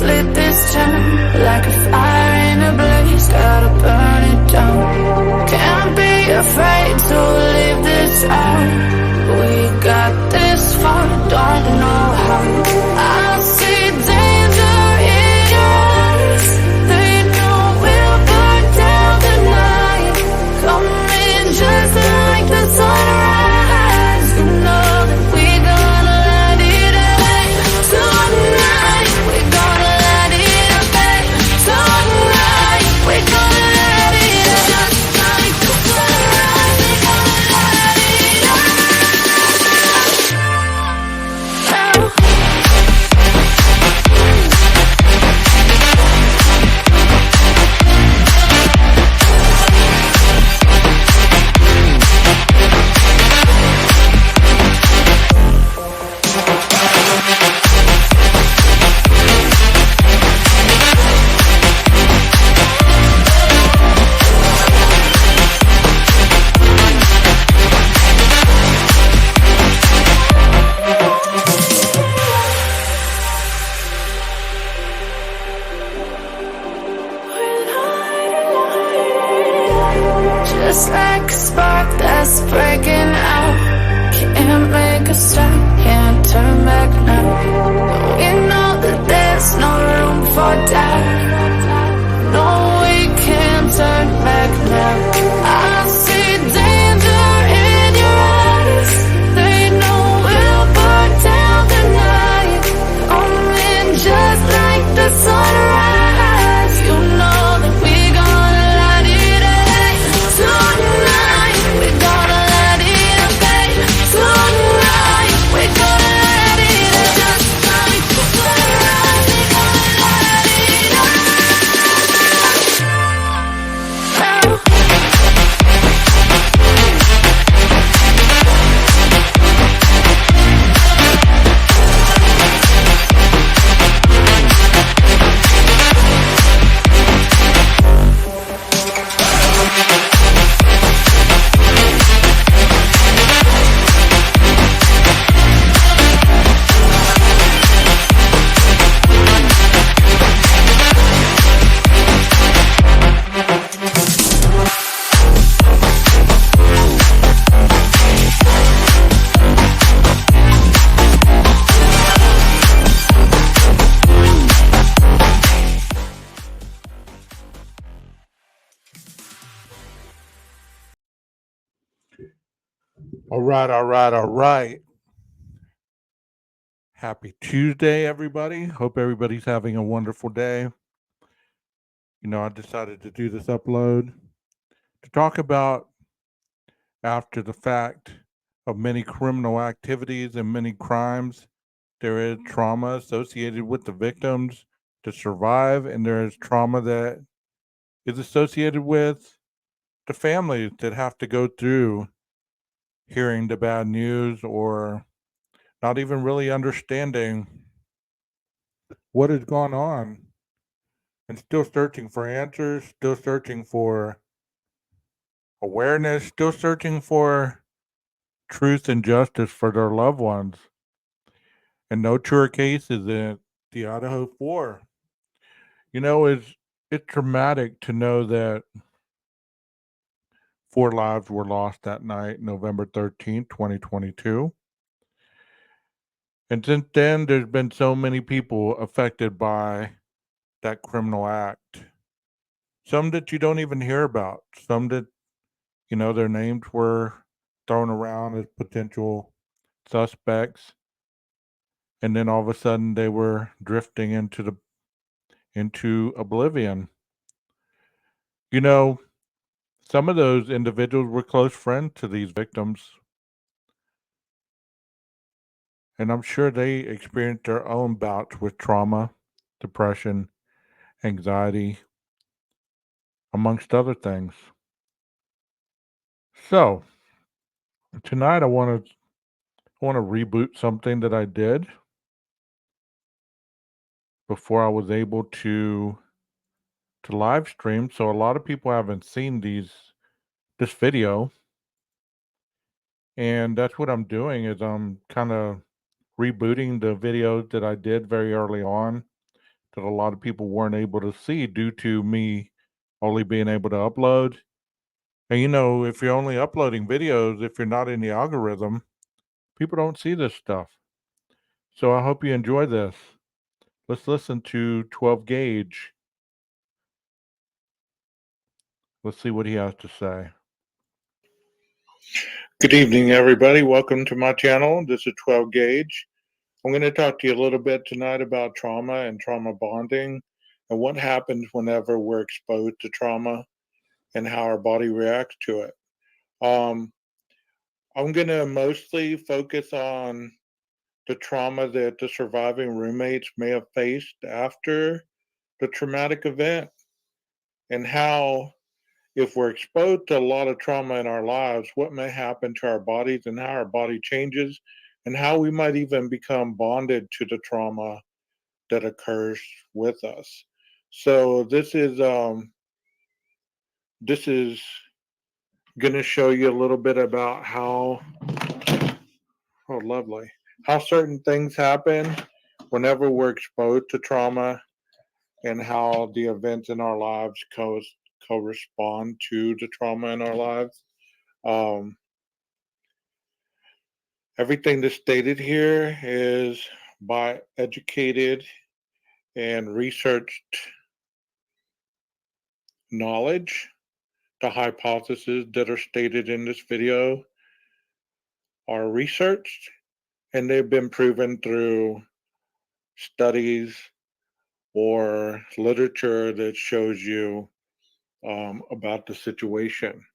Let's lit this town like a fire in a blaze. Gotta burn it down. Can't be afraid to leave this out. We got this far, don't know how. I see danger in your eyes. They know we'll burn down the night. Coming just like the sunrise. You know that we gonna light it up tonight. We gonna light it up tonight. We gonna light it up just like the sunrise. We gonna light it up now. Just like a spark that's breaking out. Can't make a stop, can't turn back now. We know that there's no room for doubt. No, we can't turn back now. I see danger in your eyes. They know we'll burn down the night. Coming just like the sunrise. You know that we gonna light it up tonight. We gonna light it up tonight. We gonna light it up just like the sunrise. We gonna light it up now. All right, all right, all right. Happy Tuesday, everybody. Hope everybody's having a wonderful day. I decided to do this upload to talk about after the fact of many criminal activities and many crimes. There is trauma associated with the victims to survive, and there is trauma that is associated with the families that have to go through hearing the bad news or not even really understanding what has gone on and still searching for answers, still searching for awareness, still searching for truth and justice for their loved ones. And no truer case is in the IDAHO4. It's traumatic to know that 4 lives were lost that night, November 13th, 2022. And since then, there's been so many people affected by that criminal act. Some that you don't even hear about, some that, their names were thrown around as potential suspects. And then all of a sudden they were drifting into oblivion. You know, some of those individuals were close friends to these victims. And I'm sure they experienced their own bouts with trauma, depression, anxiety, amongst other things. So tonight I want to reboot something that I did before I was able to live stream. So a lot of people haven't seen this video, and that's what I'm doing is I'm kind of rebooting the videos that I did very early on that a lot of people weren't able to see due to me only being able to upload. And if you're only uploading videos, if you're not in the algorithm, people don't see this stuff. So I hope you enjoy this. Let's listen to 12 Gauge. Let's see what he has to say. Good evening, everybody. Welcome to my channel. This is 12 Gauge. I'm going to talk to you a little bit tonight about trauma and trauma bonding and what happens whenever we're exposed to trauma and how our body reacts to it. I'm going to mostly focus on the trauma that the surviving roommates may have faced after the traumatic event, and how, if we're exposed to a lot of trauma in our lives, what may happen to our bodies and how our body changes, and how we might even become bonded to the trauma that occurs with us. So this is going to show you a little bit about how certain things happen whenever we're exposed to trauma, and how the events in our lives correspond to the trauma in our lives. Everything that's stated here is by educated and researched knowledge. The hypotheses that are stated in this video are researched, and they've been proven through studies or literature that shows you about the situation.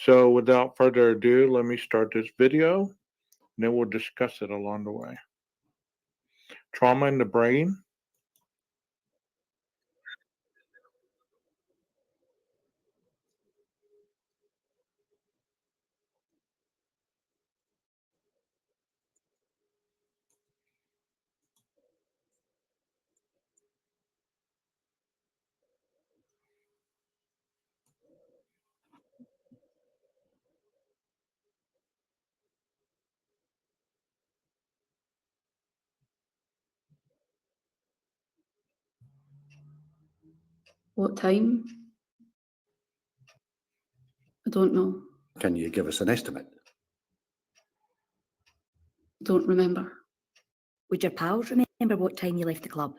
So without further ado, let me start this video, and then we'll discuss it along the way. Trauma in the brain. What time? I don't know. Can you give us an estimate? Don't remember. Would your pals remember what time you left the club?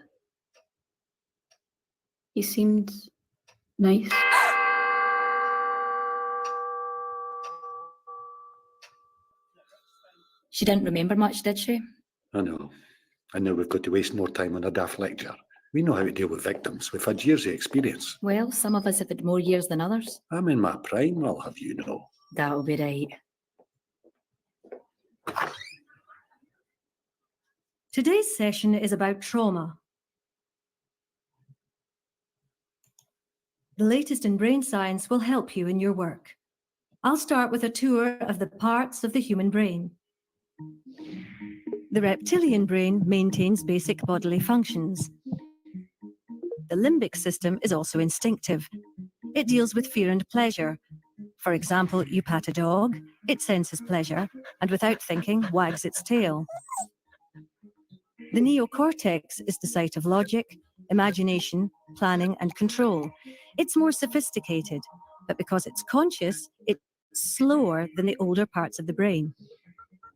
He seemed nice. She didn't remember much, did she? I know. I know we've got to waste more time on a daft lecture. We know how to deal with victims. We've had years of experience. Well, some of us have had more years than others. I'm in my prime, I'll have you know. That'll be right. Today's session is about trauma. The latest in brain science will help you in your work. I'll start with a tour of the parts of the human brain. The reptilian brain maintains basic bodily functions. The limbic system is also instinctive. It deals with fear and pleasure. For example, you pat a dog, it senses pleasure, and without thinking, wags its tail. The neocortex is the site of logic, imagination, planning, and control. It's more sophisticated, but because it's conscious, it's slower than the older parts of the brain.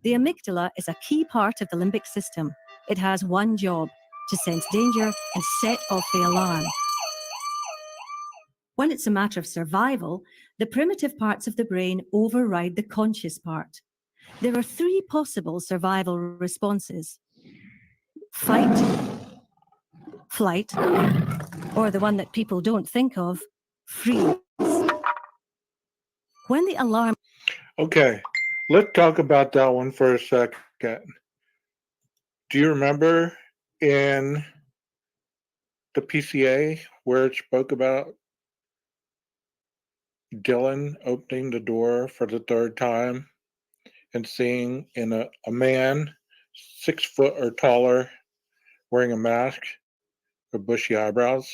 The amygdala is a key part of the limbic system. It has one job: to sense danger and set off the alarm. When it's a matter of survival, the primitive parts of the brain override the conscious part. There are three possible survival responses: fight, flight, or the one that people don't think of, freeze. When the alarm... Okay, let's talk about that one for a second. Do you remember in the PCA where it spoke about Dylan opening the door for the third time and seeing in a man 6 foot or taller wearing a mask with bushy eyebrows?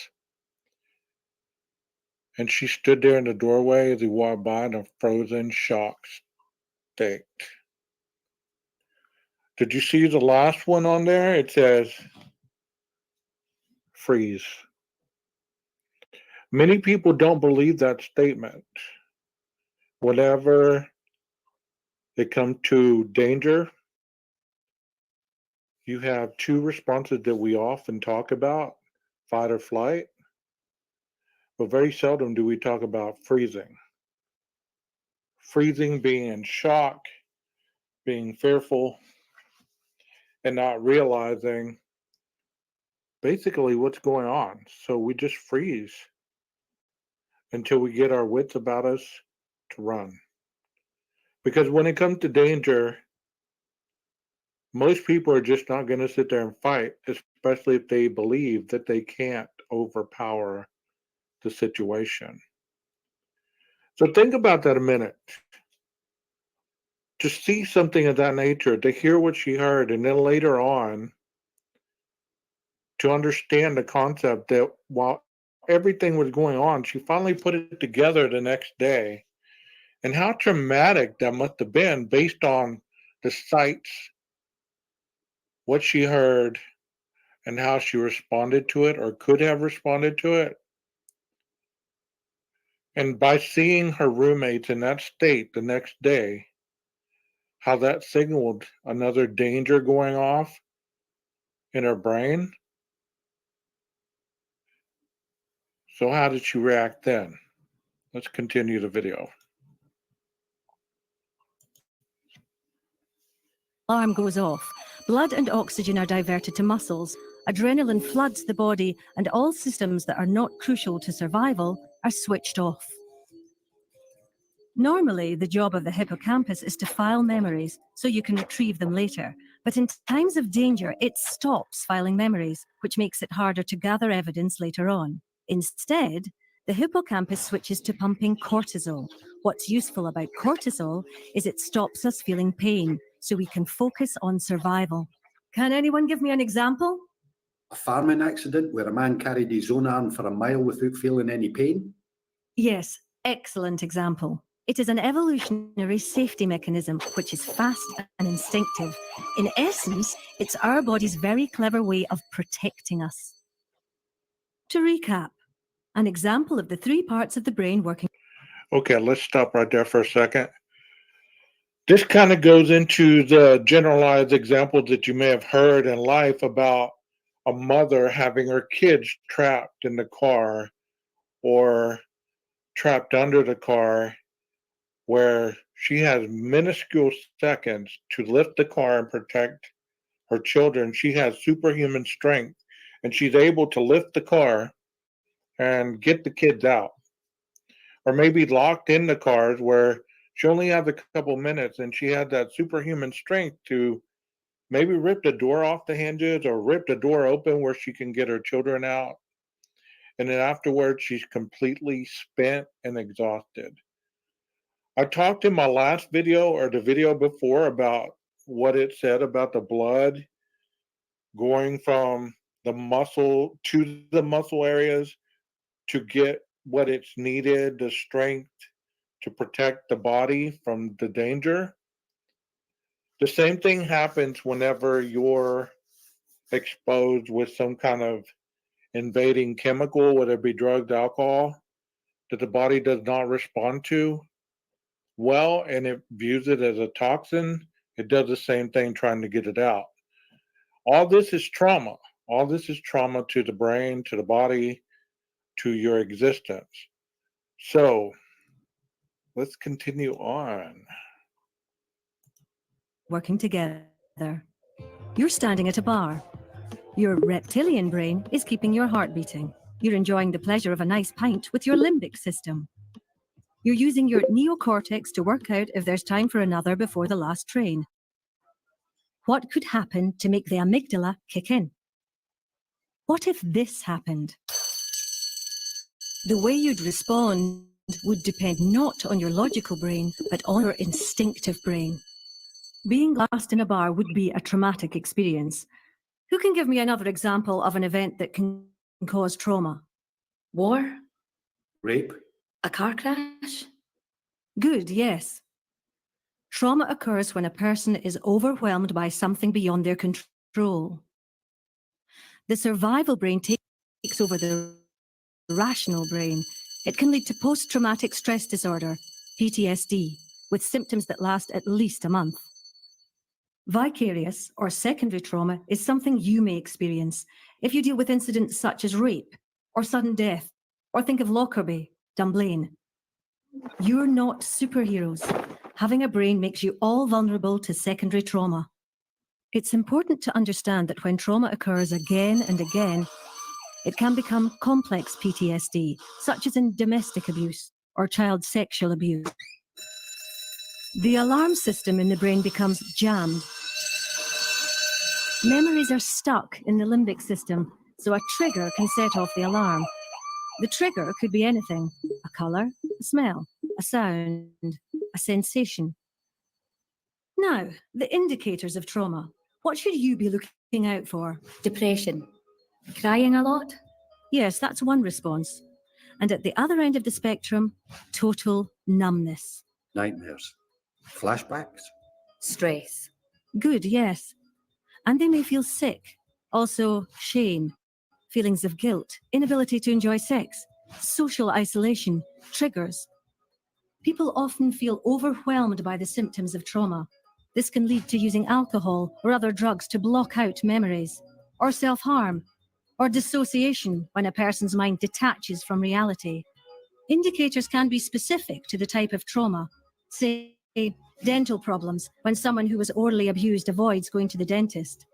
And she stood there in the doorway as he walked by in a frozen shock state. Did you see the last one on there? It says, freeze. Many people don't believe that statement. Whenever it comes to danger, you have two responses that we often talk about, fight or flight, but very seldom do we talk about freezing. Freezing being in shock, being fearful, and not realizing basically what's going on. So we just freeze until we get our wits about us to run. Because when it comes to danger, most people are just not going to sit there and fight, especially if they believe that they can't overpower the situation. So think about that a minute. To see something of that nature, to hear what she heard, and then later on to understand the concept that while everything was going on, she finally put it together the next day. And how traumatic that must have been based on the sights, what she heard, and how she responded to it or could have responded to it. And by seeing her roommates in that state the next day, how that signaled another danger going off in her brain. So how did she react then? Let's continue the video. Alarm goes off. Blood and oxygen are diverted to muscles. Adrenaline floods the body, and all systems that are not crucial to survival are switched off. Normally, the job of the hippocampus is to file memories so you can retrieve them later. But in times of danger, it stops filing memories, which makes it harder to gather evidence later on. Instead, the hippocampus switches to pumping cortisol. What's useful about cortisol is it stops us feeling pain, so we can focus on survival. Can anyone give me an example? A farming accident where a man carried his own arm for a mile without feeling any pain? Yes, excellent example. It is an evolutionary safety mechanism which is fast and instinctive. In essence, it's our body's very clever way of protecting us. To recap, an example of the three parts of the brain working. Okay, let's stop right there for a second. This kind of goes into the generalized examples that you may have heard in life about a mother having her kids trapped in the car or trapped under the car, where she has minuscule seconds to lift the car and protect her children. She has superhuman strength, and she's able to lift the car and get the kids out. Or maybe locked in the cars where she only has a couple minutes and she had that superhuman strength to maybe rip the door off the hinges or rip the door open where she can get her children out. And then afterwards, she's completely spent and exhausted. I talked in my last video or the video before about what it said about the blood going from the muscle to the muscle areas to get what it's needed, the strength to protect the body from the danger. The same thing happens whenever you're exposed with some kind of invading chemical, whether it be drugs, alcohol, that the body does not respond to well, and it views it as a toxin. It does the same thing trying to get it out. All this is trauma. All this is trauma to the brain, to the body, to your existence. So let's continue on. Working together. You're standing at a bar. Your reptilian brain is keeping your heart beating. You're enjoying the pleasure of a nice pint with your limbic system. You're using your neocortex to work out if there's time for another before the last train. What could happen to make the amygdala kick in? What if this happened? The way you'd respond would depend not on your logical brain, but on your instinctive brain. Being lost in a bar would be a traumatic experience. Who can give me another example of an event that can cause trauma? War? Rape? A car crash? Good, yes. Trauma occurs when a person is overwhelmed by something beyond their control. The survival brain takes takes over the rational brain, it can lead to post-traumatic stress disorder, PTSD, with symptoms that last at least a month. Vicarious or secondary trauma is something you may experience if you deal with incidents such as rape or sudden death, or think of Lockerbie, Dunblane. You're not superheroes. Having a brain makes you all vulnerable to secondary trauma. It's important to understand that when trauma occurs again and again, it can become complex PTSD, such as in domestic abuse or child sexual abuse. The alarm system in the brain becomes jammed. Memories are stuck in the limbic system, so a trigger can set off the alarm. The trigger could be anything: a colour, a smell, a sound, a sensation. Now, the indicators of trauma. What should you be looking out for? Depression. Crying a lot. Yes, that's one response. And at the other end of the spectrum, total numbness. Nightmares. Flashbacks. Stress. Good, yes. And they may feel sick. Also, shame, feelings of guilt, inability to enjoy sex, social isolation, triggers. People often feel overwhelmed by the symptoms of trauma. This can lead to using alcohol or other drugs to block out memories, or self-harm, or dissociation when a person's mind detaches from reality. Indicators can be specific to the type of trauma. Say, dental problems, when someone who was orally abused avoids going to the dentist.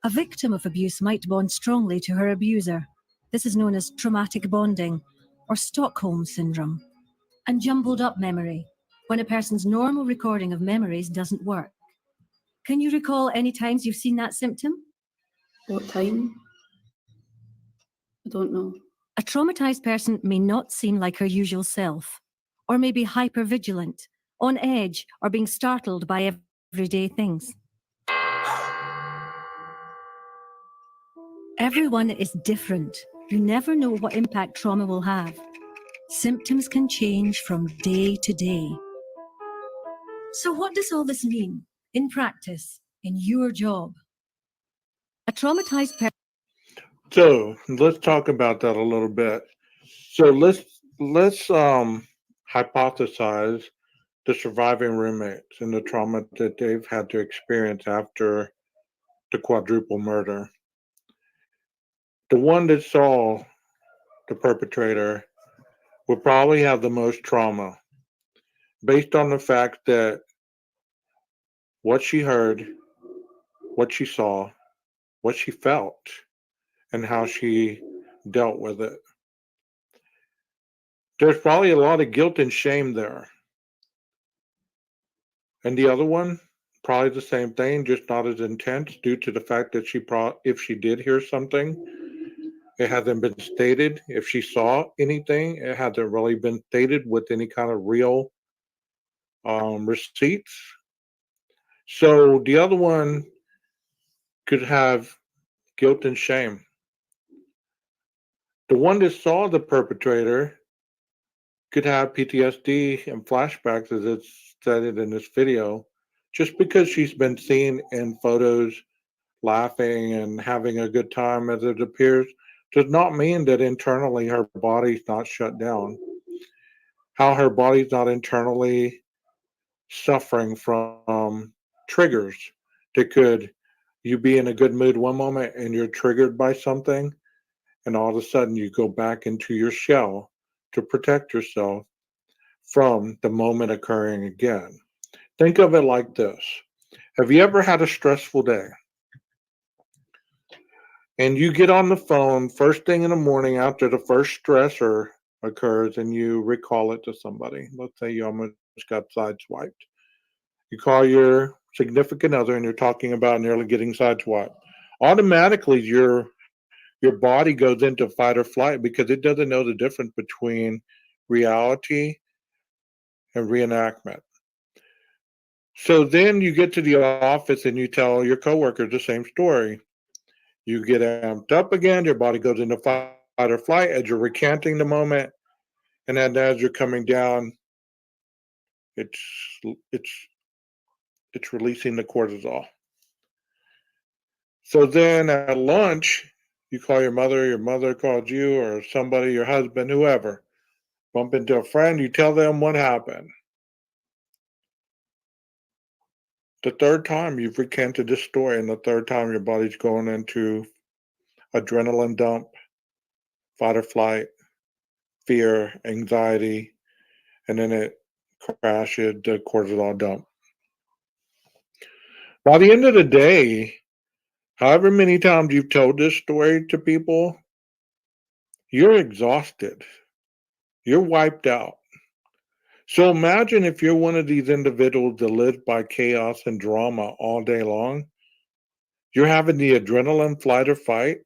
A victim of abuse might bond strongly to her abuser. This is known as traumatic bonding, or Stockholm syndrome. And jumbled up memory, when a person's normal recording of memories doesn't work. Can you recall any times you've seen that symptom? What time? I don't know. A traumatized person may not seem like her usual self, or may be hypervigilant, on edge, or being startled by everyday things. Everyone is different. You never know what impact trauma will have. Symptoms can change from day to day. So what does all this mean in practice, in your job? A traumatized person. So let's talk about that a little bit. So let's hypothesize the surviving roommates and the trauma that they've had to experience after the quadruple murder. The one that saw the perpetrator will probably have the most trauma based on the fact that what she heard, what she saw, what she felt, and how she dealt with it. There's probably a lot of guilt and shame there. And the other one, probably the same thing, just not as intense due to the fact that if she did hear something, it hasn't been stated. If she saw anything, it hasn't really been stated with any kind of real receipts. So the other one could have guilt and shame. The one that saw the perpetrator could have PTSD and flashbacks, as it's stated in this video, just because she's been seen in photos laughing and having a good time as it appears, does not mean that internally her body's not shut down. How her body's not internally suffering from triggers that could, you be in a good mood one moment and you're triggered by something, and all of a sudden you go back into your shell to protect yourself from the moment occurring again. Think of it like this. Have you ever had a stressful day? And you get on the phone first thing in the morning after the first stressor occurs and you recall it to somebody. Let's say you almost got sideswiped. You call your significant other and you're talking about nearly getting sideswiped. Automatically, your body goes into fight or flight because it doesn't know the difference between reality and reenactment. So then you get to the office and you tell your coworkers the same story. You get amped up again, your body goes into fight or flight as you're recanting the moment, and then as you're coming down, it's releasing the cortisol. So then at lunch, You call your mother called you, or somebody, your husband, whoever. Bump into a friend, you tell them what happened. The third time you've recanted this story, and the third time your body's going into adrenaline dump, fight or flight, fear, anxiety, and then it crashes the cortisol dump. By the end of the day, however many times you've told this story to people, you're exhausted. You're wiped out. So imagine if you're one of these individuals that lives by chaos and drama all day long. You're having the adrenaline flight or fight,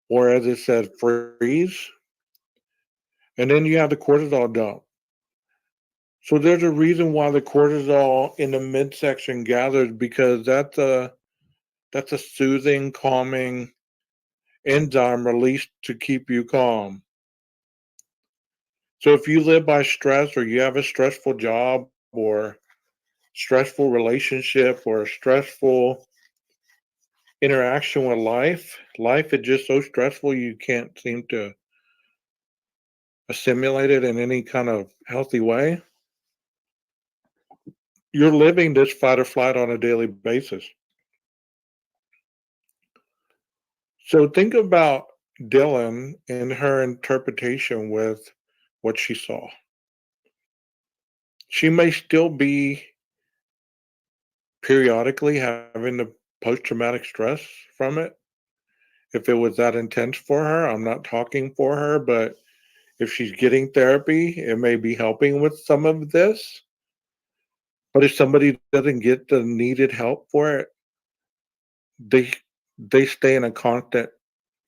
or as it says, freeze, and then you have the cortisol dump. So there's a reason why the cortisol in the midsection gathers, because that's a soothing, calming enzyme released to keep you calm. So if you live by stress, or you have a stressful job, or stressful relationship, or a stressful interaction with life is just so stressful you can't seem to assimilate it in any kind of healthy way. You're living this fight or flight on a daily basis. So think about Dylan and her interpretation with what she saw. She may still be periodically having the post-traumatic stress from it. If it was that intense for her, I'm not talking for her, but if she's getting therapy, it may be helping with some of this. But if somebody doesn't get the needed help for it, they they stay in a constant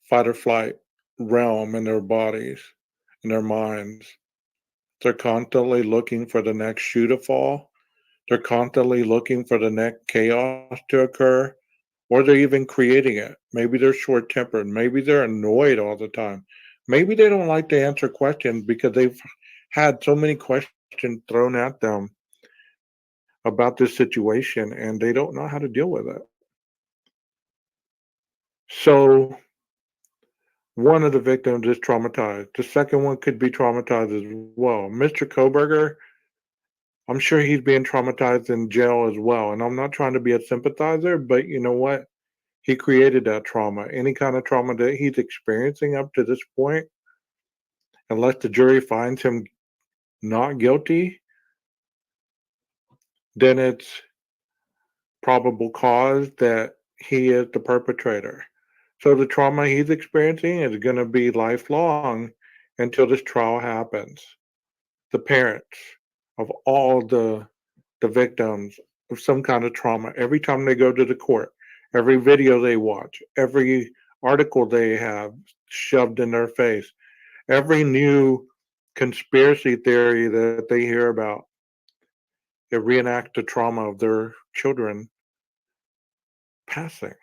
fight or flight realm in their bodies, in their minds. They're constantly looking for the next shoe to fall. They're constantly looking for the next chaos to occur, or they're even creating it. Maybe they're short tempered. Maybe they're annoyed all the time. Maybe they don't like to answer questions because they've had so many questions thrown at them about this situation and they don't know how to deal with it. So, one of the victims is traumatized. The second one could be traumatized as well. Mr. Koberger, I'm sure he's being traumatized in jail as well. And I'm not trying to be a sympathizer, but you know what? He created that trauma. Any kind of trauma that he's experiencing up to this point, unless the jury finds him not guilty, then it's probable cause that he is the perpetrator. So the trauma he's experiencing is going to be lifelong until this trial happens. The parents of all the victims of some kind of trauma, every time they go to the court, every video they watch, every article they have shoved in their face, every new conspiracy theory that they hear about, it reenacts the trauma of their children passing.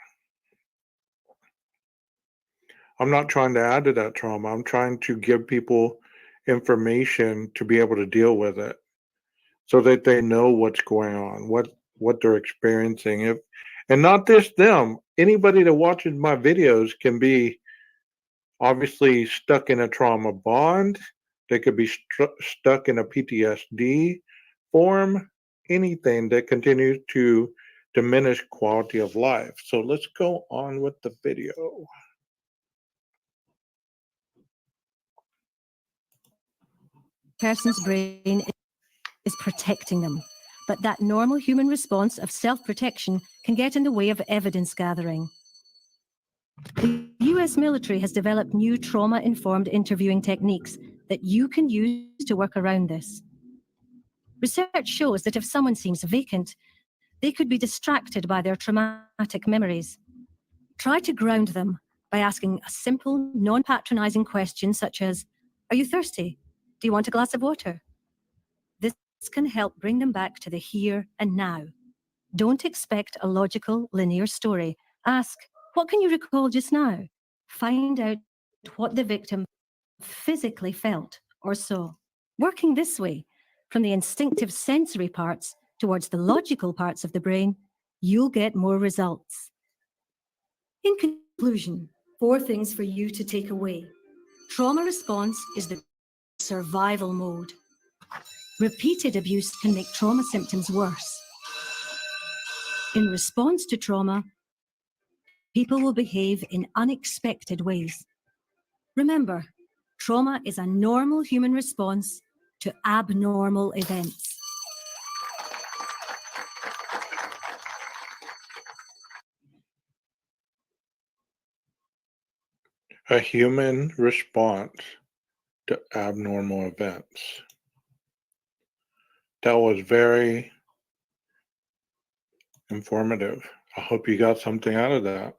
I'm not trying to add to that trauma. I'm trying to give people information to be able to deal with it so that they know what's going on, what they're experiencing. If and not just them, anybody that watches my videos can be obviously stuck in a trauma bond. They could be stuck in a PTSD form, anything that continues to diminish quality of life. So let's go on with the video. Person's brain is protecting them, but that normal human response of self-protection can get in the way of evidence gathering. The US military has developed new trauma-informed interviewing techniques that you can use to work around this. Research shows that if someone seems vacant, they could be distracted by their traumatic memories. Try to ground them by asking a simple, non-patronizing question such as, "Are you thirsty? Do you want a glass of water?" This can help bring them back to the here and now. Don't expect a logical, linear story. Ask, "What can you recall just now?" Find out what the victim physically felt or saw. Working this way, from the instinctive sensory parts towards the logical parts of the brain, you'll get more results. In Conclusion. 4 things for you to take away. Trauma response is the survival mode. Repeated abuse can make trauma symptoms worse. In response to trauma, people will behave in unexpected ways. Remember, trauma is a normal human response to abnormal events. A human response to abnormal events. That was very informative. I hope you got something out of that.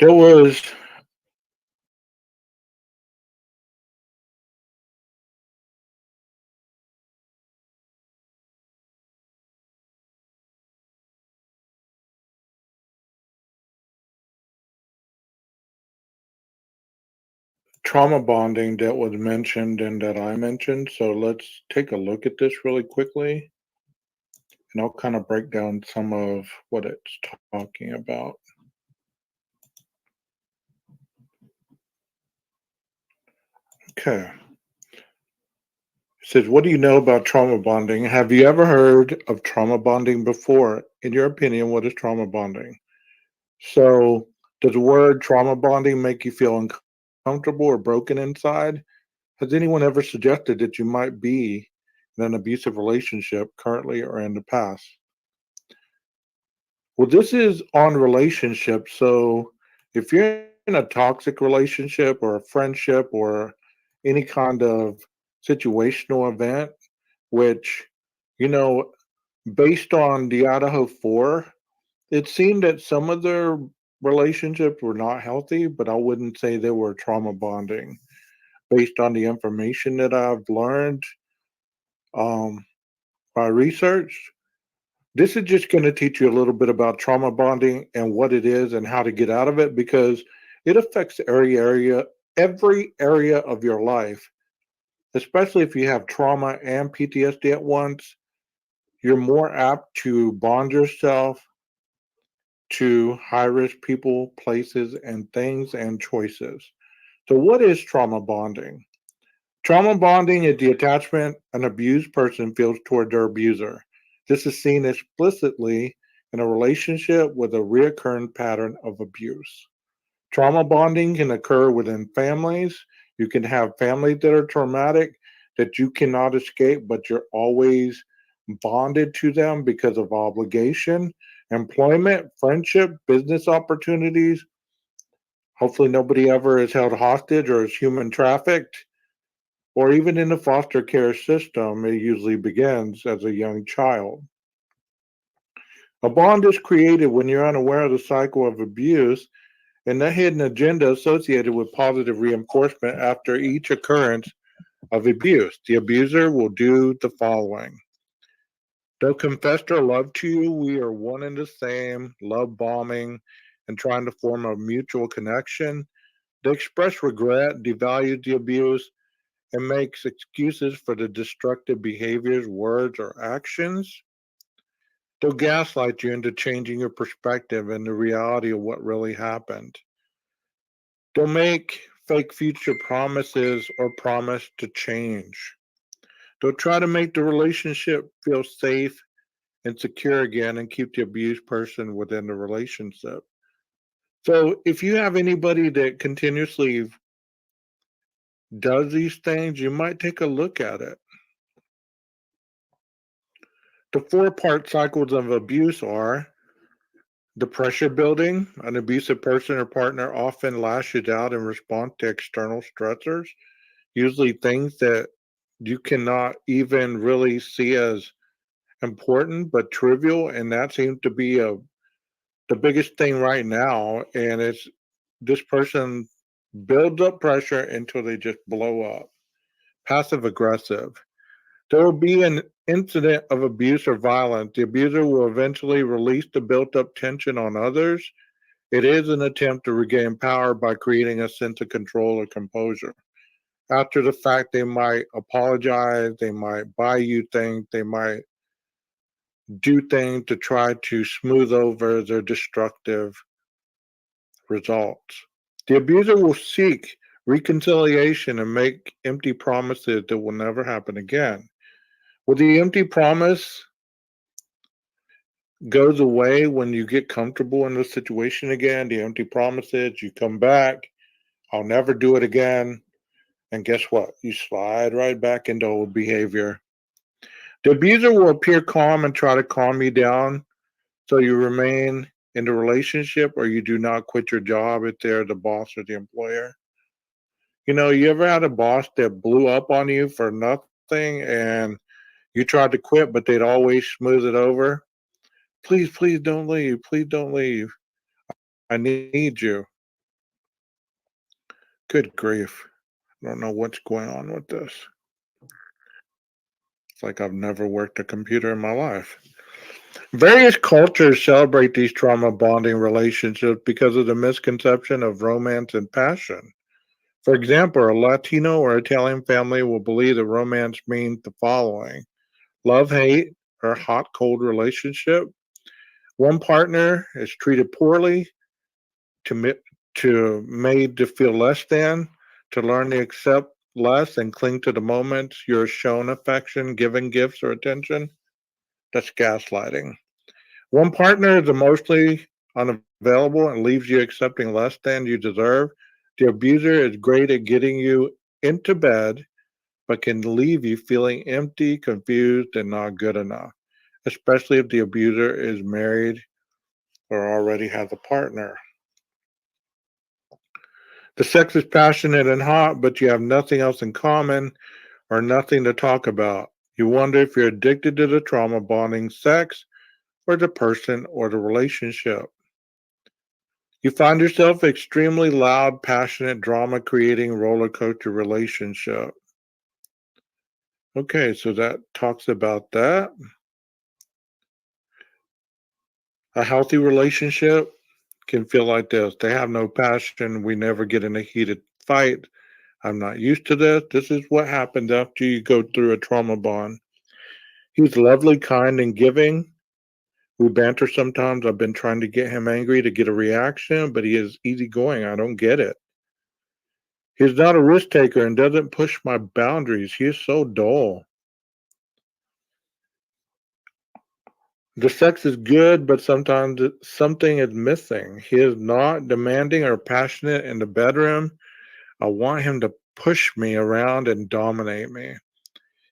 There was trauma bonding that was mentioned and that I mentioned. So let's take a look at this really quickly, and I'll kind of break down some of what it's talking about. Okay. It says, what do you know about trauma bonding? Have you ever heard of trauma bonding before? In your opinion, what is trauma bonding? So, does the word trauma bonding make you feel uncomfortable or broken inside? Has anyone ever suggested that you might be in an abusive relationship currently or in the past? Well, this is on relationships. So, if you're in a toxic relationship or a friendship or any kind of situational event, which, you know, based on the IDAHO4, it seemed that some of their relationships were not healthy, but I wouldn't say they were trauma bonding. Based on the information that I've learned um, by research, this is just going to teach you a little bit about trauma bonding and what it is and how to get out of it, because it affects every area of your life, especially if you have trauma and PTSD at once. You're more apt to bond yourself to high risk people, places, and things and choices. So, what is trauma bonding? Trauma bonding is the attachment an abused person feels toward their abuser. This is seen explicitly in a relationship with a recurrent pattern of abuse. Trauma bonding can occur within families. You can have families that are traumatic that you cannot escape, but you're always bonded to them because of obligation, employment, friendship, business opportunities. Hopefully, nobody ever is held hostage or is human trafficked, or even in the foster care system. It usually begins as a young child. A bond is created when you're unaware of the cycle of abuse and the hidden agenda associated with positive reinforcement after each occurrence of abuse. The abuser will do the following. They'll confess their love to you. We are one and the same, love bombing and trying to form a mutual connection. They express regret, devalue the abuse, and makes excuses for the destructive behaviors, words, or actions. They'll gaslight you into changing your perspective and the reality of what really happened. They'll make fake future promises or promise to change. They'll try to make the relationship feel safe and secure again and keep the abused person within the relationship. So if you have anybody that continuously does these things, you might take a look at it. The 4-part cycles of abuse are the pressure building. An abusive person or partner often lashes out in response to external stressors, usually things that you cannot even really see as important but trivial, and that seems to be the biggest thing right now. And it's this person builds up pressure until they just blow up. Passive aggressive. There will be an incident of abuse or violence. The abuser will eventually release the built up tension on others. It is an attempt to regain power by creating a sense of control or composure. After the fact, they might apologize, they might buy you things, they might do things to try to smooth over their destructive results. The abuser will seek reconciliation and make empty promises that will never happen again. Well, the empty promise goes away when you get comfortable in the situation again. The empty promises, you come back, I'll never do it again. And guess what? You slide right back into old behavior. The abuser will appear calm and try to calm you down so you remain in the relationship or you do not quit your job if they're the boss or the employer. You know, you ever had a boss that blew up on you for nothing and you tried to quit, but they'd always smooth it over? Please, please don't leave. Please don't leave. I need you. Good grief. I don't know what's going on with this. It's like I've never worked a computer in my life. Various cultures celebrate these trauma bonding relationships because of the misconception of romance and passion. For example, a Latino or Italian family will believe that romance means the following: love, hate, or hot, cold relationship. One partner is treated poorly, to, made to feel less than, to learn to accept less and cling to the moments you're shown affection, given gifts, or attention. That's gaslighting. One partner is emotionally unavailable and leaves you accepting less than you deserve. The abuser is great at getting you into bed, but can leave you feeling empty, confused, and not good enough, especially if the abuser is married or already has a partner. The sex is passionate and hot, but you have nothing else in common or nothing to talk about. You wonder if you're addicted to the trauma bonding sex or the person or the relationship. You find yourself extremely loud, passionate, drama creating roller coaster relationship. Okay, so that talks about that. A healthy relationship can feel like this. They have no passion. We never get in a heated fight. I'm not used to this. This is what happens after you go through a trauma bond. He's lovely, kind, and giving. We banter sometimes. I've been trying to get him angry to get a reaction, but he is easygoing. I don't get it. He's not a risk taker and doesn't push my boundaries. He is so dull. The sex is good, but sometimes something is missing. He is not demanding or passionate in the bedroom. I want him to push me around and dominate me.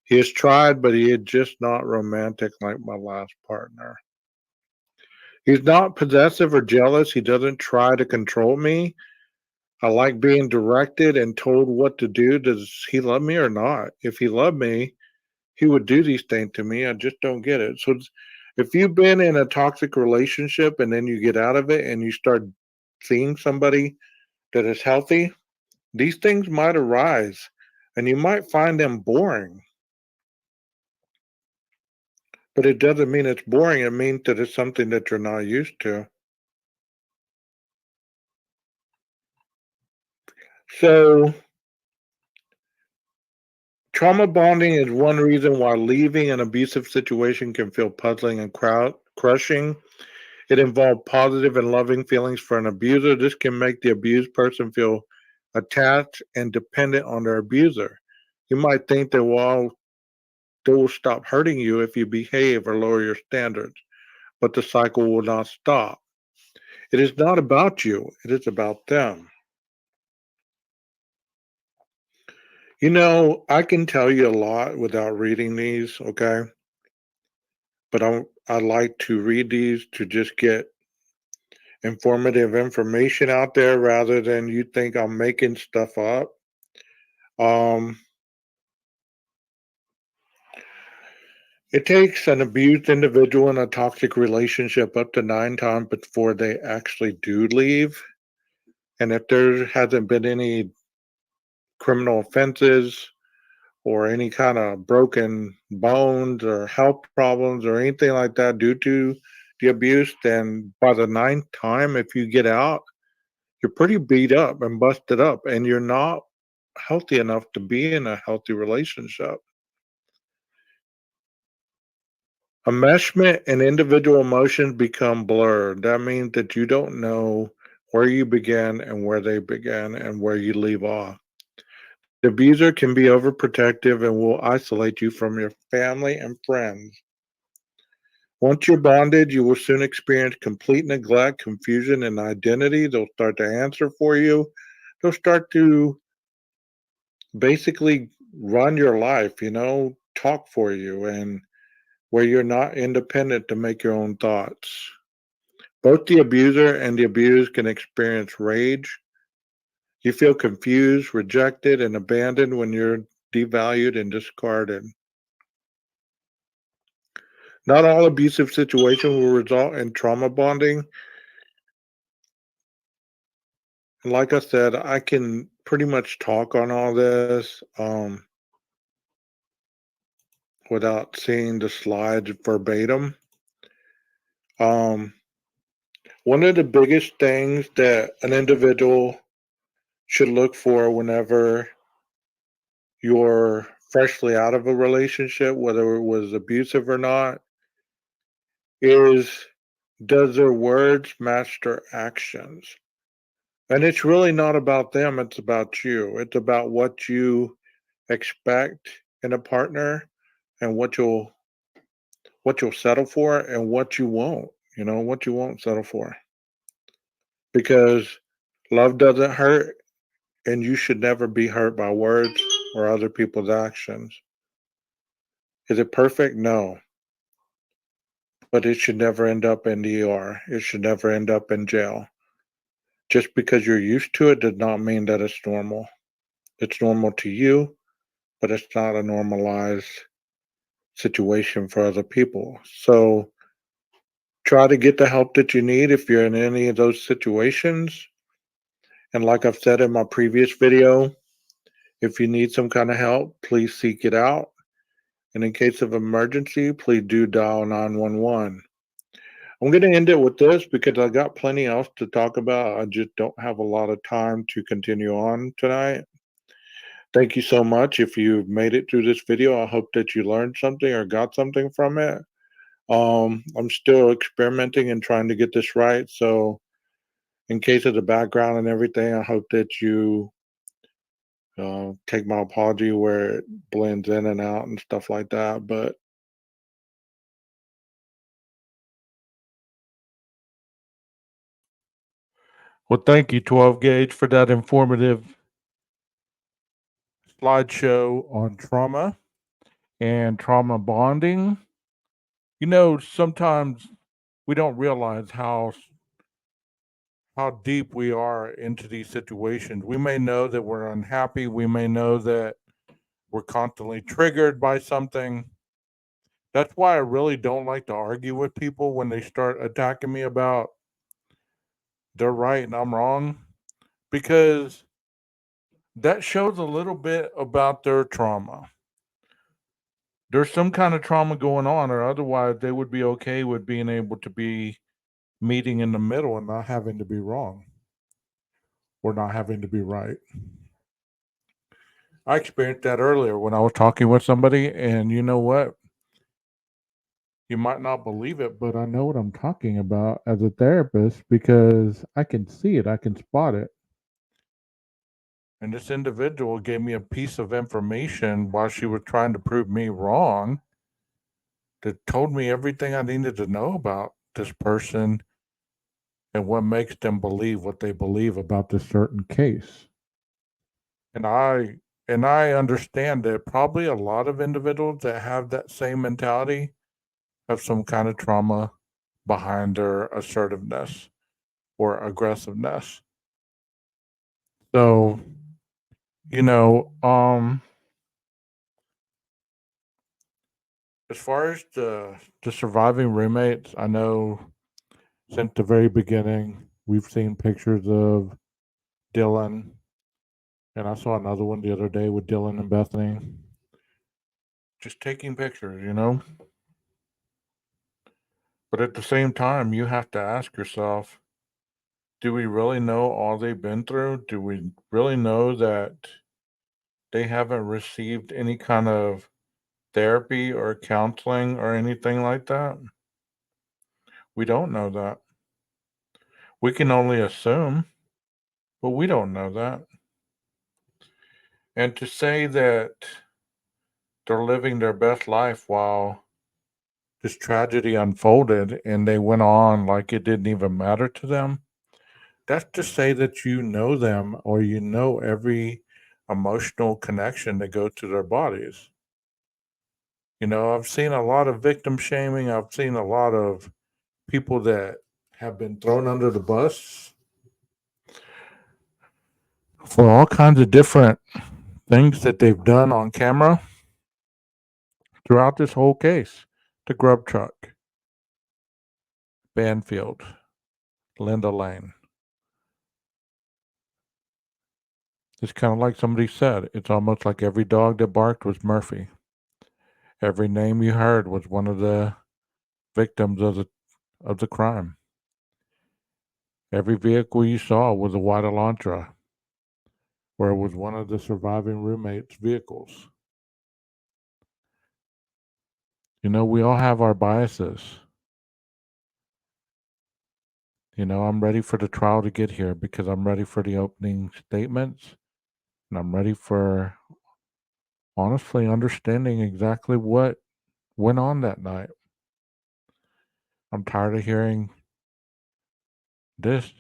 He has tried, but he is just not romantic like my last partner. He's not possessive or jealous. He doesn't try to control me. I like being directed and told what to do. Does he love me or not? If he loved me, he would do these things to me. I just don't get it. So if you've been in a toxic relationship and then you get out of it and you start seeing somebody that is healthy, these things might arise and you might find them boring. But it doesn't mean it's boring. It means that it's something that you're not used to. So trauma bonding is one reason why leaving an abusive situation can feel puzzling and crushing. It involves positive and loving feelings for an abuser. This can make the abused person feel attached and dependent on their abuser. You might think that, well, they will stop hurting you if you behave or lower your standards, but the cycle will not stop. It is not about you, it is about them. You know, I can tell you a lot without reading these, okay? But I like to read these to just get informative information out there rather than you think I'm making stuff up. Um, it takes an abused individual in a toxic relationship up to 9 times before they actually do leave. And if there hasn't been any criminal offenses or any kind of broken bones or health problems or anything like that due to the abuse, then by the 9th time, if you get out, you're pretty beat up and busted up, and you're not healthy enough to be in a healthy relationship. Enmeshment and individual emotions become blurred. That means that you don't know where you begin and where they begin and where you leave off. The abuser can be overprotective and will isolate you from your family and friends. Once you're bonded, you will soon experience complete neglect, confusion, and identity. They'll start to answer for you. They'll start to basically run your life, talk for you, and where you're not independent to make your own thoughts. Both the abuser and the abused can experience rage. You feel confused, rejected, and abandoned when you're devalued and discarded. Not all abusive situations will result in trauma bonding. And like I said, I can pretty much talk on all this without seeing the slides verbatim. Um, One of the biggest things that an individual should look for whenever you're freshly out of a relationship, whether it was abusive or not, is does their words match their actions? And it's really not about them, it's about you. It's about what you expect in a partner and what you'll settle for and what you won't, what you won't settle for. Because love doesn't hurt and you should never be hurt by words or other people's actions. Is it perfect? No. But it should never end up in the ER. It should never end up in jail. Just because you're used to it does not mean that it's normal. It's normal to you, but it's not a normalized situation for other people. So try to get the help that you need if you're in any of those situations. And like I've said in my previous video, if you need some kind of help, please seek it out. And in case of emergency, please do dial 911. I'm going to end it with this because I got plenty else to talk about. I just don't have a lot of time to continue on tonight. Thank you so much. If you've made it through this video, I hope that you learned something or got something from it. I'm still experimenting and trying to get this right. So in case of the background and everything, I hope that you take my apology where it blends in and out and stuff like that. But well, thank you, 12 Gauge, for that informative slideshow on trauma and trauma bonding. Sometimes we don't realize how deep we are into these situations. We may know that we're unhappy. We may know that we're constantly triggered by something. That's why I really don't like to argue with people when they start attacking me about they're right and I'm wrong, because that shows a little bit about their trauma. There's some kind of trauma going on, or otherwise they would be okay with being able to be meeting in the middle and not having to be wrong or not having to be right. I experienced that earlier when I was talking with somebody, and you know what? You might not believe it, but I know what I'm talking about as a therapist because I can see it, I can spot it. And this individual gave me a piece of information while she was trying to prove me wrong that told me everything I needed to know about this person and what makes them believe what they believe about this certain case. And I understand that probably a lot of individuals that have that same mentality have some kind of trauma behind their assertiveness or aggressiveness. So, you know, as far as the surviving roommates, I know since the very beginning we've seen pictures of Dylan, and I saw another one the other day with Dylan and Bethany. Just taking pictures. But at the same time, you have to ask yourself, do we really know all they've been through? Do we really know that they haven't received any kind of therapy or counseling or anything like that? We don't know that. We can only assume, but we don't know that. And to say that they're living their best life while this tragedy unfolded and they went on like it didn't even matter to them, that's to say that you know them or you know every emotional connection that goes to their bodies. You know, I've seen a lot of victim shaming. I've seen a lot of people that have been thrown under the bus for all kinds of different things that they've done on camera throughout this whole case. The Grub Truck, Banfield, Linda Lane. It's kind of like somebody said, it's almost like every dog that barked was Murphy. Every name you heard was one of the victims of the crime. Every vehicle you saw was a white Elantra, where it was one of the surviving roommates' vehicles. You know, we all have our biases. You know, I'm ready for the trial to get here because I'm ready for the opening statements and I'm ready for honestly understanding exactly what went on that night. I'm tired of hearing this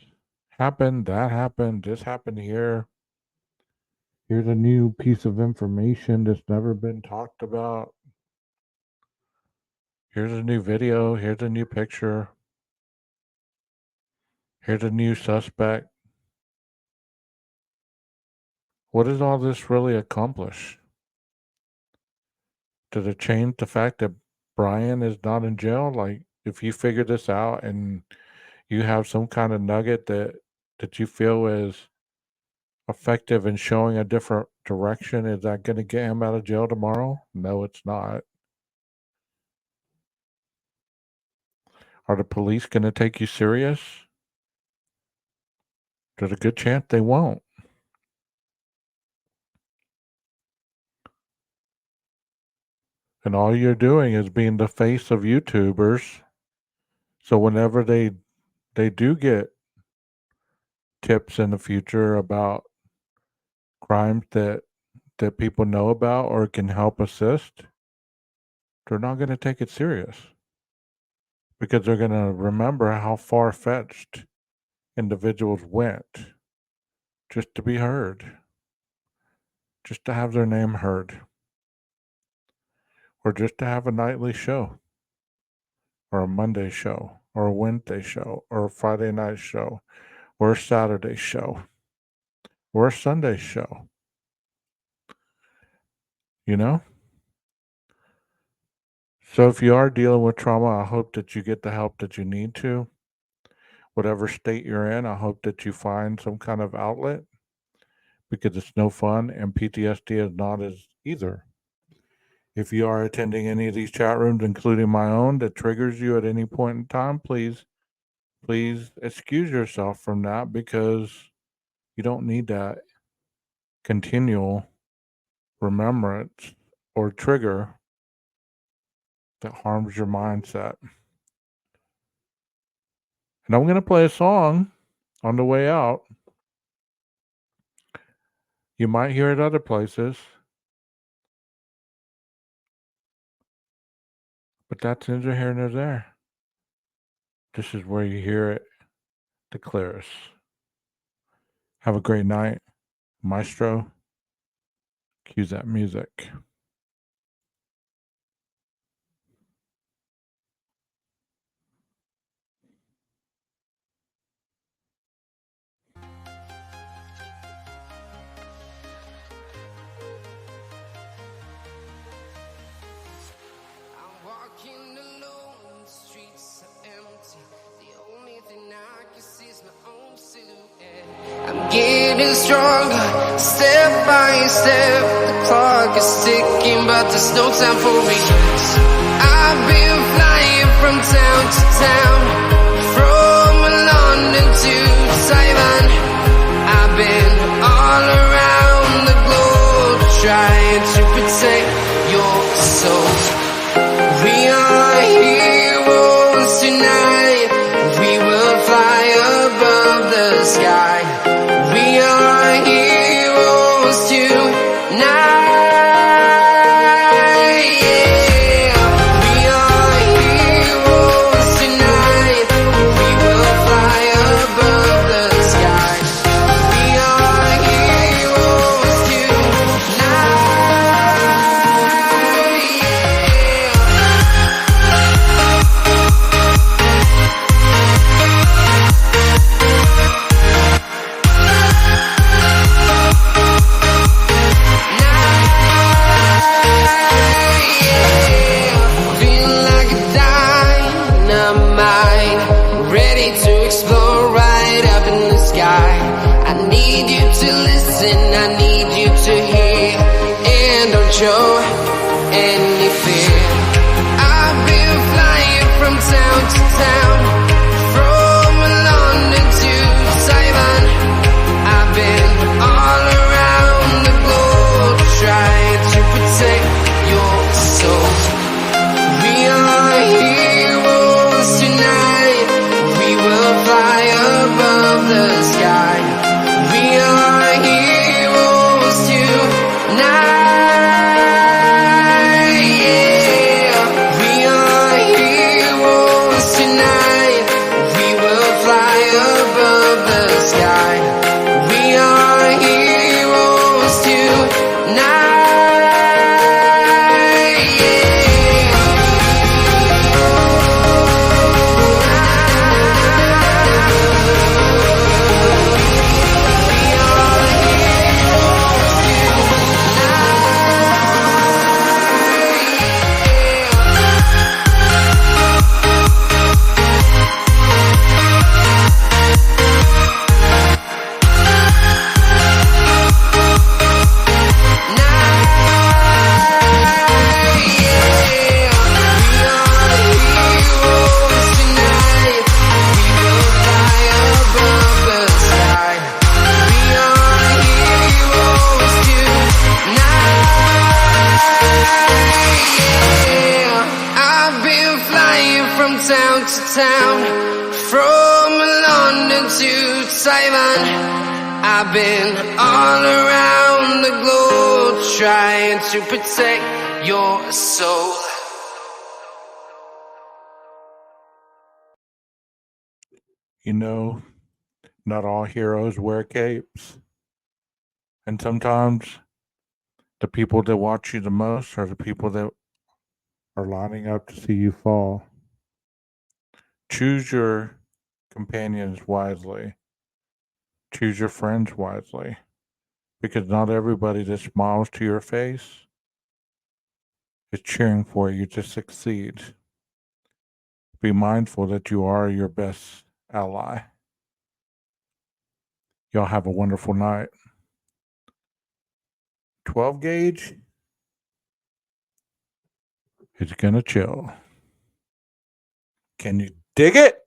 happened, that happened, this happened here. Here's a new piece of information that's never been talked about. Here's a new video. Here's a new picture. Here's a new suspect. What does all this really accomplish? Does it change the fact that Brian is not in jail? Like, if you figure this out and you have some kind of nugget that you feel is effective in showing a different direction, is that going to get him out of jail tomorrow? No, it's not. Are the police going to take you serious? There's a good chance they won't. And all you're doing is being the face of YouTubers. So whenever they do get tips in the future about crimes that people know about or can help assist, they're not going to take it serious because they're going to remember how far-fetched individuals went just to be heard, just to have their name heard, or just to have a nightly show or a Monday show or a Wednesday show or a Friday night show or a Saturday show or a Sunday show. You know? So if you are dealing with trauma, I hope that you get the help that you need to. Whatever state you're in, I hope that you find some kind of outlet because it's no fun and PTSD is not as either. If you are attending any of these chat rooms, including my own, that triggers you at any point in time, please excuse yourself from that because you don't need that continual remembrance or trigger that harms your mindset. And I'm going to play a song on the way out. You might hear it other places, but that's neither here nor there. This is where you hear it the clearest. Have a great night. Maestro, cue that music. Walking alone, the streets are empty. The only thing I can see is my own silhouette. I'm getting stronger, step by step. The clock is ticking, but there's no time for regrets. I've been flying from town to town, from London to Taiwan. I've been all around the globe trying to protect your soul. We are heroes tonight. We will fly above the sky. We are heroes tonight. Yeah. We are heroes tonight. We will fly above the sky. We are heroes tonight. Feel like a dynamite, ready to explore right up in the sky. I need you to listen, I need you to hear, and don't show any fear. I've been flying from town to town, from London to Taiwan. I've been all around the globe trying to protect your soul. We are heroes tonight. We will fly above the sky. We are heroes tonight. Yeah. We are heroes tonight. We will fly above the sky. We are heroes tonight. Town to town, from London to Taiwan. I've been all around the globe trying to protect your soul. You know, not all heroes wear capes. And sometimes the people that watch you the most are the people that are lining up to see you fall. Choose your companions wisely. Choose your friends wisely. Because not everybody that smiles to your face is cheering for you to succeed. Be mindful that you are your best ally. Y'all have a wonderful night. 12 gauge is gonna chill. Can you dig it?